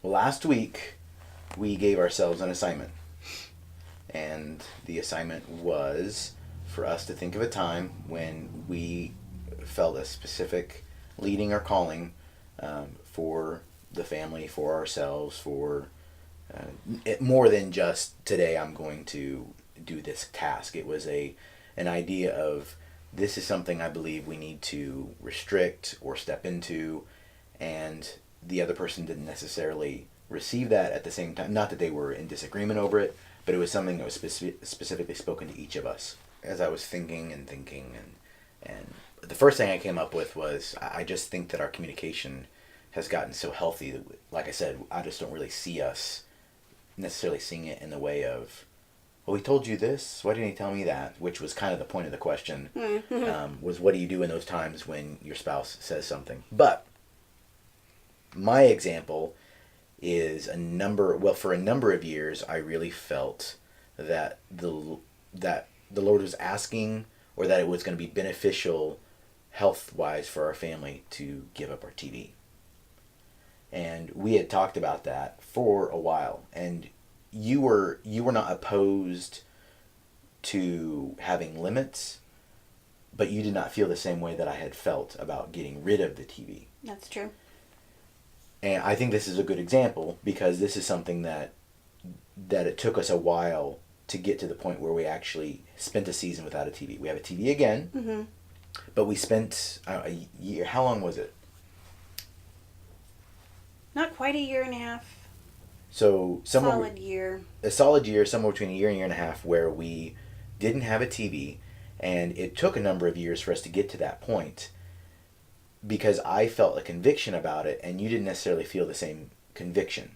Well, last week we gave ourselves an assignment. And the assignment was for us to think of a time when we felt a specific leading or calling for the family, for ourselves, for more than just today I'm going to do this task. It was an idea of this is something I believe we need to restrict or step into, and the other person didn't necessarily receive that at the same time. Not that they were in disagreement over it, but it was something that was specifically spoken to each of us. As I was thinking and the first thing I came up with was I just think that our communication has gotten so healthy that, like I said, I just don't really see us necessarily seeing it in the way of, well, he told you this, why didn't he tell me that? Which was kind of the point of the question, was what do you do in those times when your spouse says something? But my example is for a number of years, I really felt that the Lord was asking, or that it was going to be beneficial health-wise for our family to give up our TV. And we had talked about that for a while, and you were not opposed to having limits, but you did not feel the same way that I had felt about getting rid of the TV. That's true. And I think this is a good example, because this is something that it took us a while to get to the point where we actually spent a season without a TV. We have a TV again, but we spent a year. How long was it? Not quite a year and a half. So Solid year. A solid year, somewhere between a year and a year and a half, where we didn't have a TV, and it took a number of years for us to get to that point, because I felt a conviction about it, and you didn't necessarily feel the same conviction.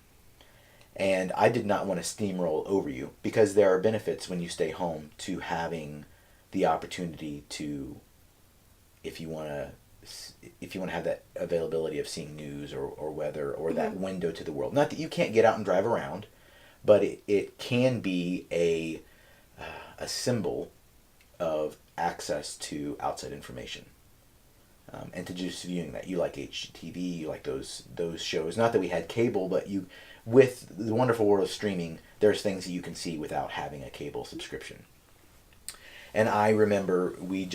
And I did not want to steamroll over you, because there are benefits when you stay home to having the opportunity to, if you want to have that availability of seeing news or weather or that window to the world. Not that you can't get out and drive around, but it can be a symbol of access to outside information. And to just viewing that. You like HGTV, you like those shows. Not that we had cable, but with the wonderful world of streaming, there's things that you can see without having a cable subscription. And I remember we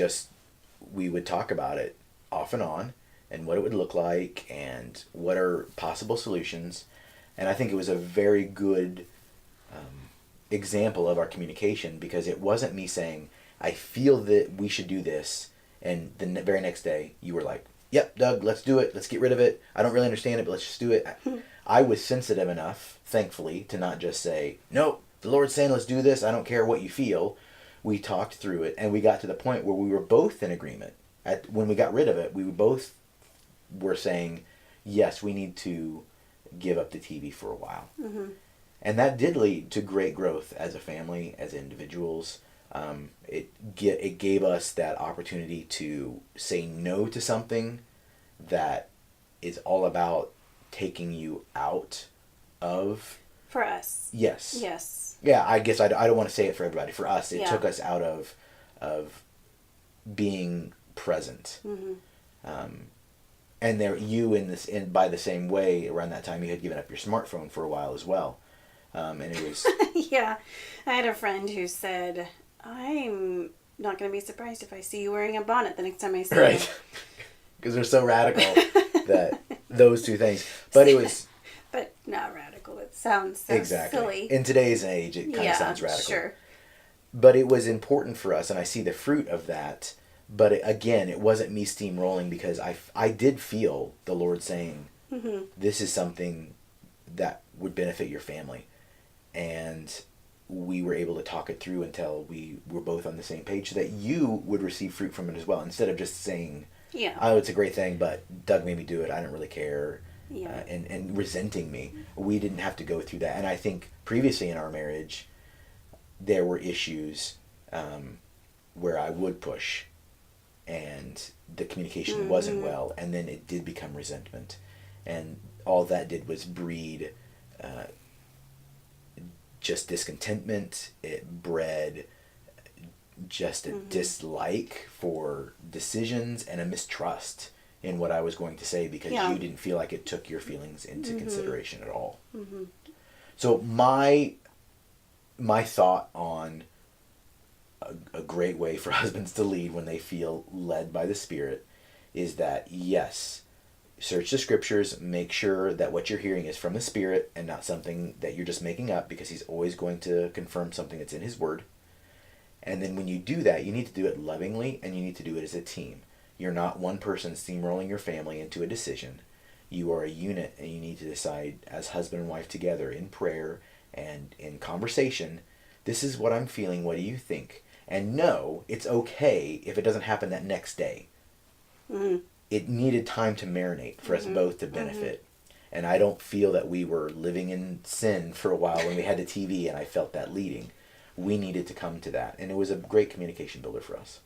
would talk about it off and on, and what it would look like, and what are possible solutions. And I think it was a very good example of our communication, because it wasn't me saying, I feel that we should do this, and the very next day you were like, yep, Doug, let's do it, let's get rid of it, I don't really understand it, but let's just do it. I was sensitive enough, thankfully, to not just say, nope, the Lord's saying let's do this, I don't care what you feel. We talked through it, and we got to the point where we were both in agreement. When we got rid of it, we both were saying, yes, we need to give up the TV for a while. And that did lead to great growth as a family, as individuals. It gave us that opportunity to say no to something that is all about taking you out of... For us. Yes. Yes. Yeah, I guess I don't want to say it for everybody. For us, it took us out of being present. And there, by the same way, around that time, you had given up your smartphone for a while as well. And it was... Yeah. I had a friend who said, I'm not going to be surprised if I see you wearing a bonnet the next time I see you. Right. Because they're so radical, that those two things. But it was... But not radical. It sounds so silly. In today's age, it kind of sounds radical. Sure. But it was important for us, and I see the fruit of that. But again, it wasn't me steamrolling, because I did feel the Lord saying, this is something that would benefit your family. And we were able to talk it through until we were both on the same page, so that you would receive fruit from it as well, instead of just saying, oh, it's a great thing, but Doug made me do it, I didn't really care. And resenting me. We didn't have to go through that. And I think previously in our marriage, there were issues where I would push, and the communication wasn't well, and then it did become resentment. And all that did was breed just discontentment. It bred just a dislike for decisions and a mistrust in what I was going to say because Yeah. you didn't feel like it took your feelings into consideration at all. Mm-hmm. So my thought on a great way for husbands to lead when they feel led by the Spirit is that, yes, search the scriptures, make sure that what you're hearing is from the Spirit and not something that you're just making up, because he's always going to confirm something that's in his word. And then when you do that, you need to do it lovingly, and you need to do it as a team. You're not one person steamrolling your family into a decision. You are a unit, and you need to decide as husband and wife together in prayer and in conversation, this is what I'm feeling, what do you think? And no, it's okay if it doesn't happen that next day. Mm-hmm. It needed time to marinate for us both to benefit. And I don't feel that we were living in sin for a while when we had the TV and I felt that leading. We needed to come to that. And it was a great communication builder for us.